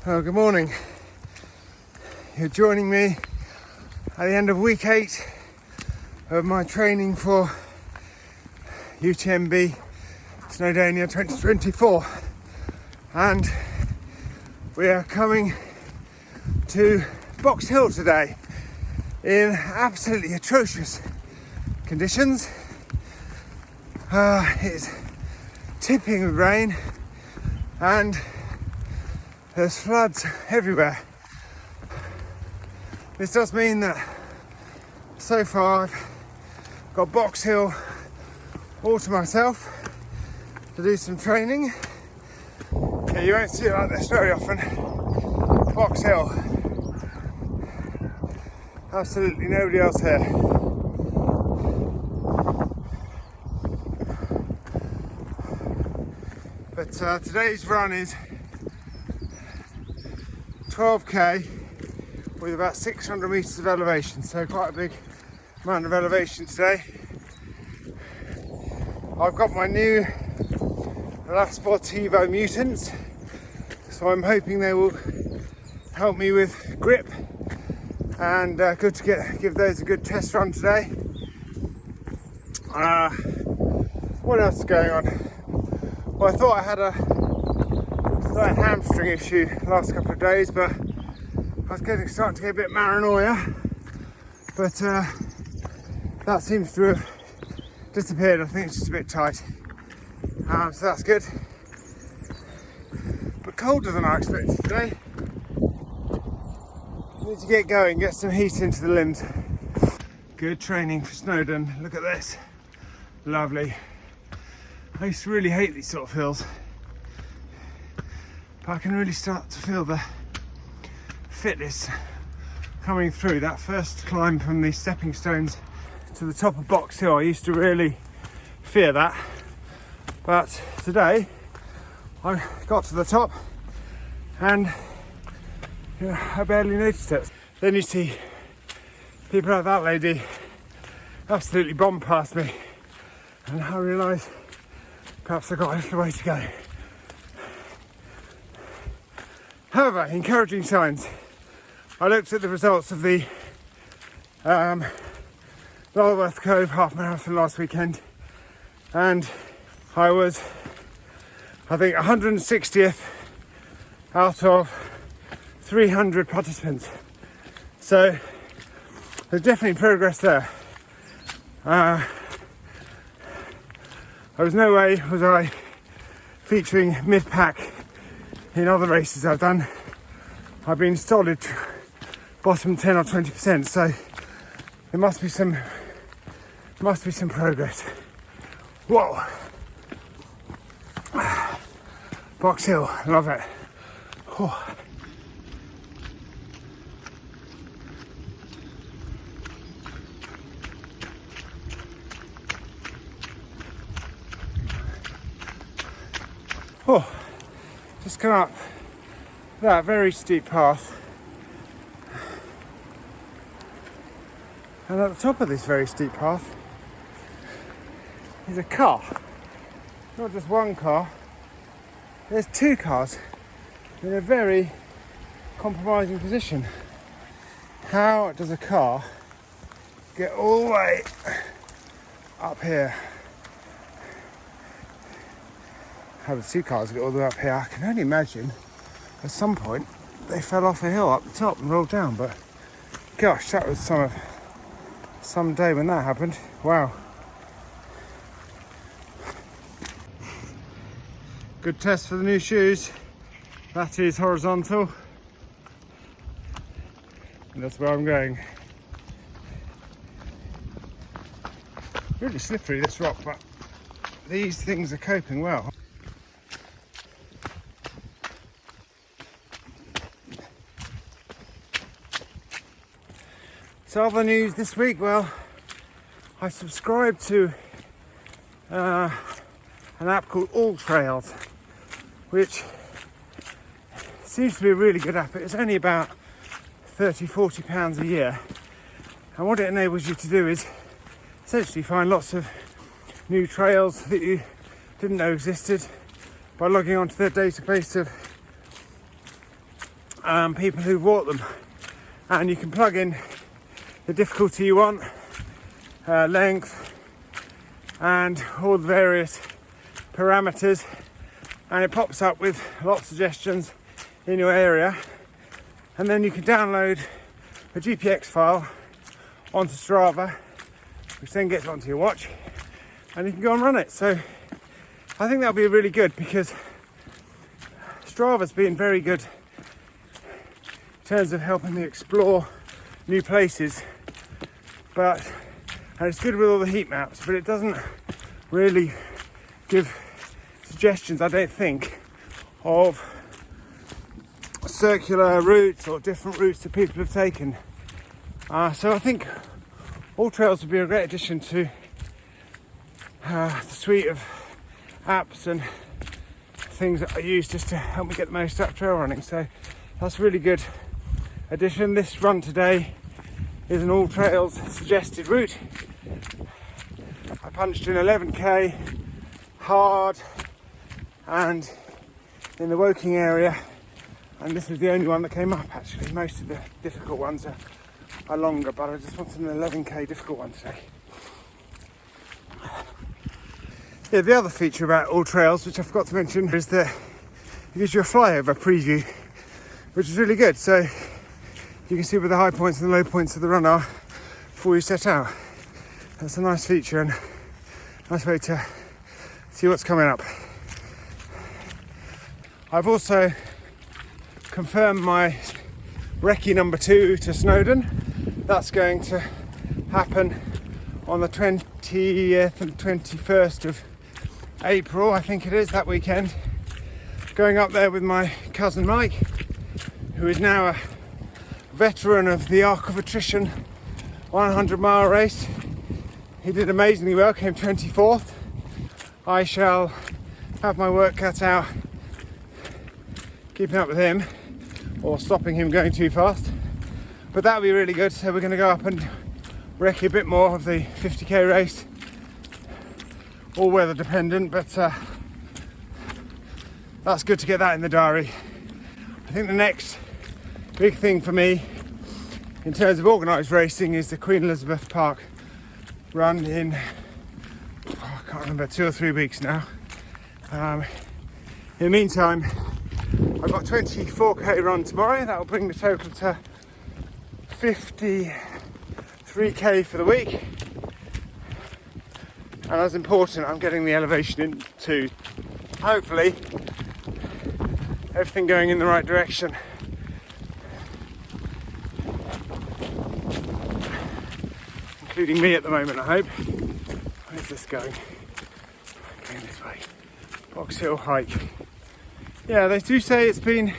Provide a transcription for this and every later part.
Oh, good morning. You're joining me at the end of week 8 of my training for UTMB Snowdonia 2024, and we are coming to Box Hill today in absolutely atrocious conditions. It's tipping with rain and there's floods everywhere. This does mean that so far I've got Box Hill all to myself to do some training. Yeah, you won't see it like this very often. Box Hill. Absolutely nobody else here. But today's run is 12k with about 600 metres of elevation, so quite a big amount of elevation today. I've got my new La Sportivo Mutants, so I'm hoping they will help me with grip, and good to give those a good test run today. What else is going on? Well, I thought I had a slight hamstring issue the last couple of days, but I was starting to get a bit paranoia, but that seems to have disappeared. I think it's just a bit tight, so that's good, but colder than I expected today. Need to get going, get some heat into the limbs. Good training for Snowdon. Look at this, lovely. I used to really hate these sort of hills, but I can really start to feel the fitness coming through. That first climb from the stepping stones to the top of Box Hill, I used to really fear that, but today I got to the top and I barely noticed it. Then you see people like that lady absolutely bomb past me, and I realise perhaps I've got a little way to go. However, encouraging signs. I looked at the results of the Lulworth Cove half marathon last weekend, and I was, I think, 160th out of 300 participants. So there's definitely progress there. There was no way was I featuring mid-pack in other races I've done. I've been solid bottom 10 or 20%, so there must be some progress. Whoa! Box Hill, love it. Oh. Oh, just come up that very steep path, and at the top of this very steep path is a car. Not just one car, there's two cars in a very compromising position. How does a car get all the way up here? How did two cars get all the way up here? I can only imagine at some point they fell off a hill up the top and rolled down, but gosh, that was some day when that happened. Wow. Good test for the new shoes. That is horizontal, and that's where I'm going. Really slippery, this rock, but these things are coping well. So other news this week, well, I subscribed to an app called All Trails, which seems to be a really good app. It's only about £30-40 a year, and what it enables you to do is essentially find lots of new trails that you didn't know existed by logging onto their database of people who've walked them, and you can plug in the difficulty you want, length, and all the various parameters, and it pops up with a lot of suggestions in your area, and then you can download a GPX file onto Strava, which then gets onto your watch, and you can go and run it. So I think that'll be really good, because Strava's been very good in terms of helping me explore new places, and it's good with all the heat maps, but it doesn't really give suggestions, I don't think, of circular routes or different routes that people have taken. So I think All Trails would be a great addition to the suite of apps and things that I use just to help me get the most out of trail running. So that's a really good addition. This run today is an All Trails suggested route. I punched in 11k hard and in the Woking area, and this was the only one that came up actually. Most of the difficult ones are longer, but I just wanted an 11k difficult one today. Yeah, the other feature about All Trails, which I forgot to mention, is that it gives you a flyover preview, which is really good. So you can see where the high points and the low points of the run are before you set out. That's a nice feature and a nice way to see what's coming up. I've also confirmed my recce number 2 to Snowdon. That's going to happen on the 20th and 21st of April, I think it is, that weekend. Going up there with my cousin Mike, who is now a veteran of the Arc of Attrition 100-mile race. He did amazingly well, came 24th. I shall have my work cut out keeping up with him or stopping him going too fast, but that'll be really good. So we're going to go up and recce a bit more of the 50k race, all weather dependent, but that's good to get that in the diary. I think the next big thing for me in terms of organised racing is the Queen Elizabeth Park run in, I can't remember, 2 or 3 weeks now. In the meantime, I've got 24k run tomorrow. That'll bring the total to 53k for the week. And as important, I'm getting the elevation in too. Hopefully, everything going in the right direction. Including me at the moment, I hope. Where's this going? Going this way. Box Hill hike. Yeah, they do say it's been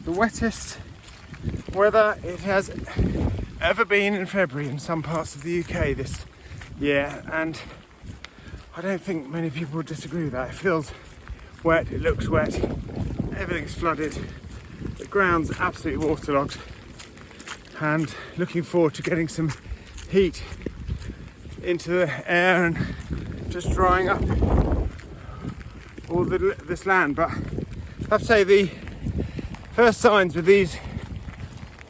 the wettest weather it has ever been in February in some parts of the UK this year, and I don't think many people would disagree with that. It feels wet, it looks wet, everything's flooded, the ground's absolutely waterlogged, and looking forward to getting some heat into the air and just drying up all this land. But I have to say the first signs with these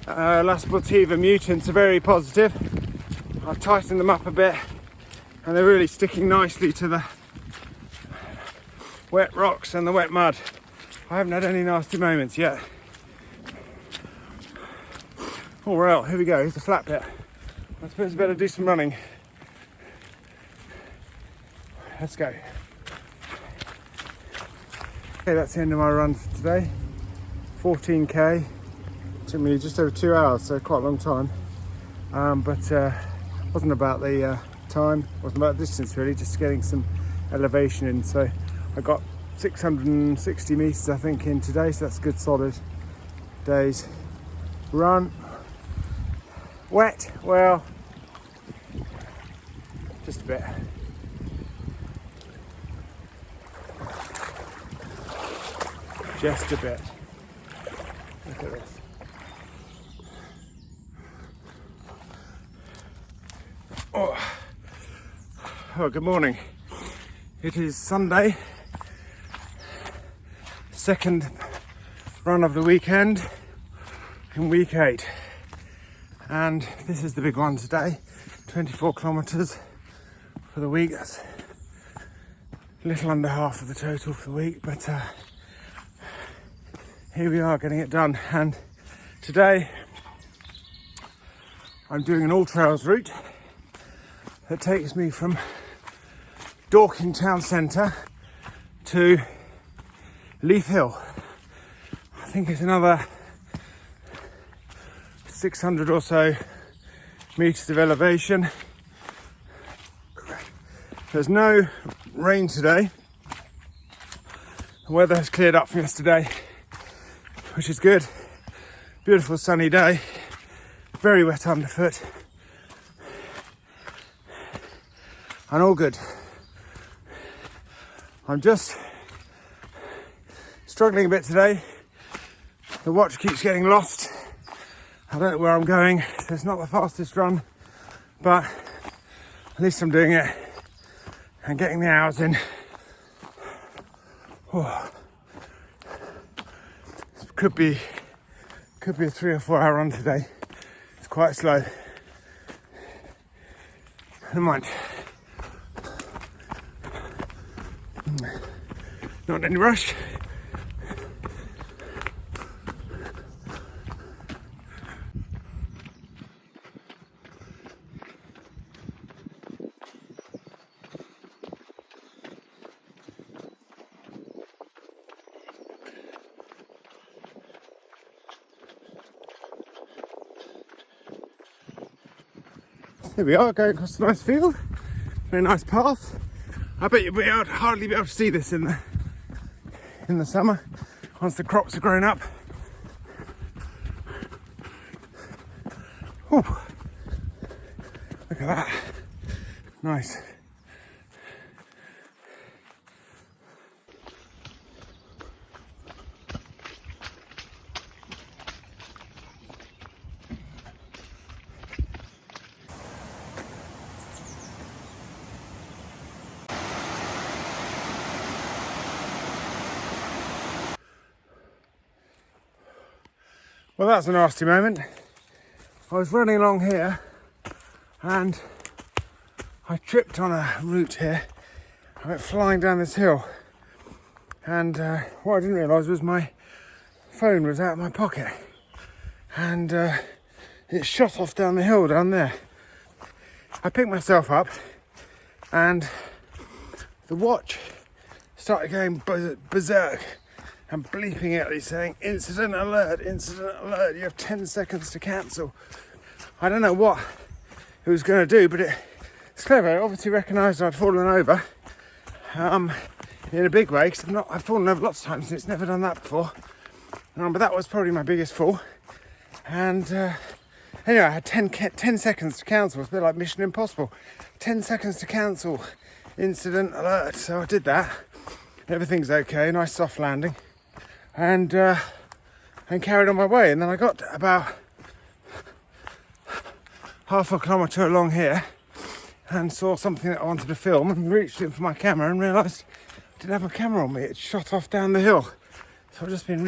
La Sportiva mutants are very positive. I've tightened them up a bit and they're really sticking nicely to the wet rocks and the wet mud. I haven't had any nasty moments yet. Oh well, here we go, here's the flat bit. I suppose I better do some running. Let's go. Okay, that's the end of my run for today. 14k. Took me just over 2 hours, so quite a long time. But wasn't about the time, wasn't about the distance really, just getting some elevation in. So I got 660 meters I think in today, so that's a good solid day's run. Wet, well, just a bit. Just a bit. Look at this. Oh, good morning. It is Sunday, second run of the weekend. in week 8. And this is the big one today, 24 kilometres for the week. That's a little under half of the total for the week, but here we are getting it done. And today I'm doing an all trails route that takes me from Dorking town centre to Leith Hill. I think it's another 600 or so metres of elevation. There's no rain today. The weather has cleared up from yesterday, which is good. Beautiful sunny day, very wet underfoot, and all good. I'm just struggling a bit today. The watch keeps getting lost. I don't know where I'm going, so it's not the fastest run, but at least I'm doing it and getting the hours in. Oh. Could be a 3 or 4 hour run today. It's quite slow. Never mind. Not in any rush. Here we are, going across a nice field, very nice path. I bet you'll hardly be able to see this in the summer once the crops are grown up. Ooh, look at that, nice. Well, that's a nasty moment. I was running along here and I tripped on a root here. I went flying down this hill, and what I didn't realise was my phone was out of my pocket, and it shot off down the hill down there. I picked myself up and the watch started going berserk and bleeping at me saying, incident alert, you have 10 seconds to cancel. I don't know what it was going to do, but it's clever. It obviously recognised I'd fallen over in a big way, because I've fallen over lots of times and it's never done that before. But that was probably my biggest fall. And anyway, I had 10 seconds to cancel. It's a bit like Mission Impossible. 10 seconds to cancel, incident alert. So I did that. Everything's okay, nice soft landing. And carried on my way, and then I got about half a kilometre along here and saw something that I wanted to film, and reached in for my camera and realised I didn't have a camera on me. It shot off down the hill, so I've just been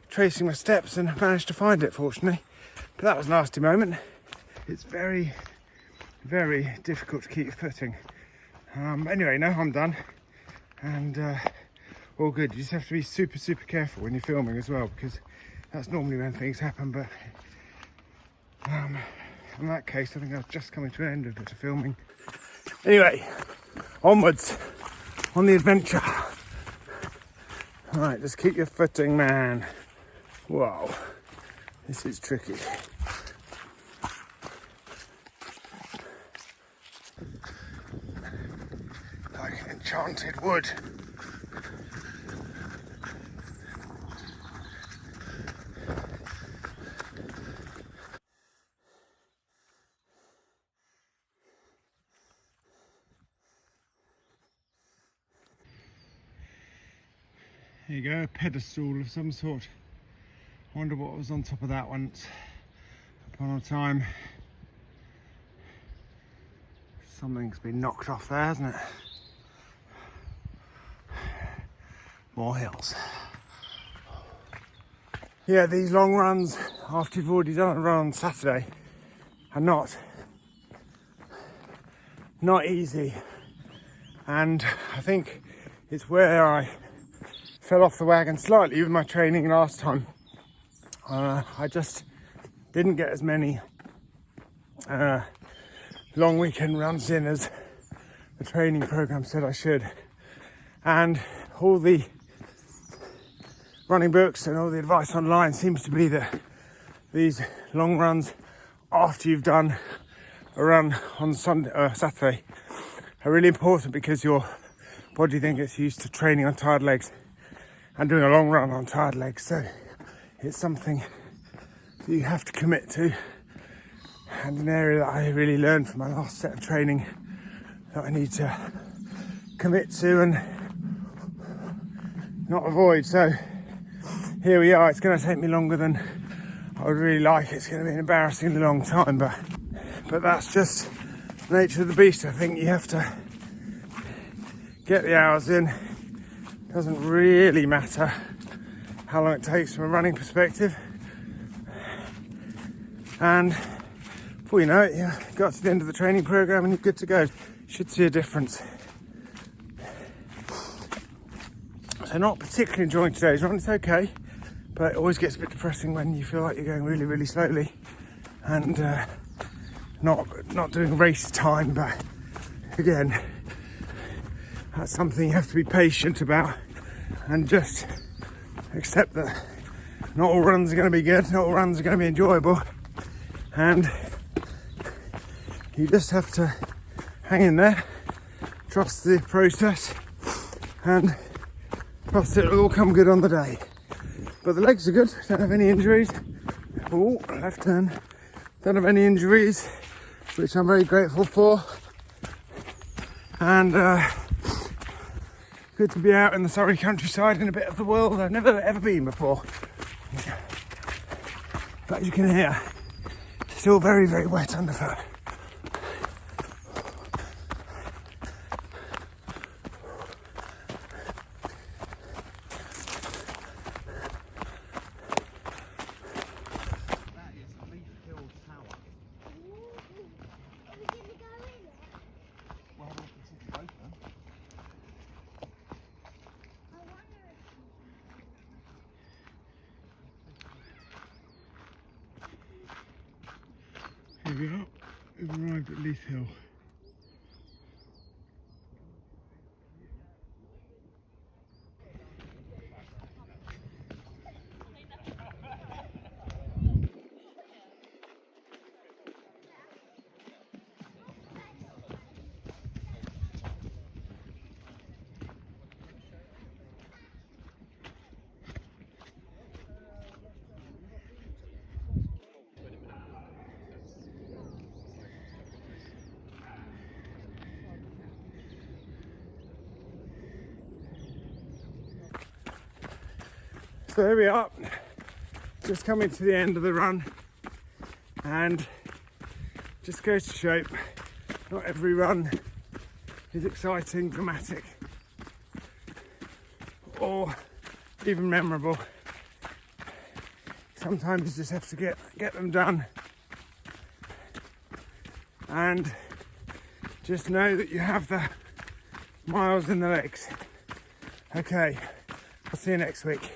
tracing my steps and managed to find it, fortunately. But that was a nasty moment. It's very, very difficult to keep footing. Anyway, now I'm done, and all good. You just have to be super, super careful when you're filming as well, because that's normally when things happen. But in that case, I think I was just coming to an end of the filming. Anyway, onwards on the adventure. All right, just keep your footing, man. Wow, this is tricky. Like enchanted wood. There you go, a pedestal of some sort. I wonder what was on top of that once upon a time. Something's been knocked off there, hasn't it? More hills. yeah, these long runs after you've already done a run on Saturday are not easy, and I think it's where I fell off the wagon slightly with my training last time. I just didn't get as many long weekend runs in as the training program said I should, and all the running books and all the advice online seems to be that these long runs after you've done a run on Saturday are really important, because your body then gets used to training on tired legs and doing a long run on tired legs. So it's something that you have to commit to, and an area that I really learned from my last set of training that I need to commit to and not avoid. So here we are. It's going to take me longer than I would really like. It's going to be an embarrassingly long time, but that's just the nature of the beast. I think you have to get the hours in. It doesn't really matter how long it takes from a running perspective, and before you know it, you got to the end of the training program and you're good to go. You should see a difference. So not particularly enjoying today's run. It's okay, but it always gets a bit depressing when you feel like you're going really, really slowly and not doing race time. But again, that's something you have to be patient about and just accept that not all runs are going to be good, not all runs are going to be enjoyable, and you just have to hang in there, trust the process, and trust it'll all come good on the day. But the legs are good, don't have any injuries. Oh, left turn. Don't have any injuries, which I'm very grateful for. And good to be out in the Surrey countryside in a bit of the world I've never ever been before. But as you can hear, still very, very wet underfoot. Here we are, we've arrived at Leith Hill. So there we are, just coming to the end of the run, and just goes to show not every run is exciting, dramatic, or even memorable. Sometimes you just have to get them done, and just know that you have the miles in the legs. Okay, I'll see you next week.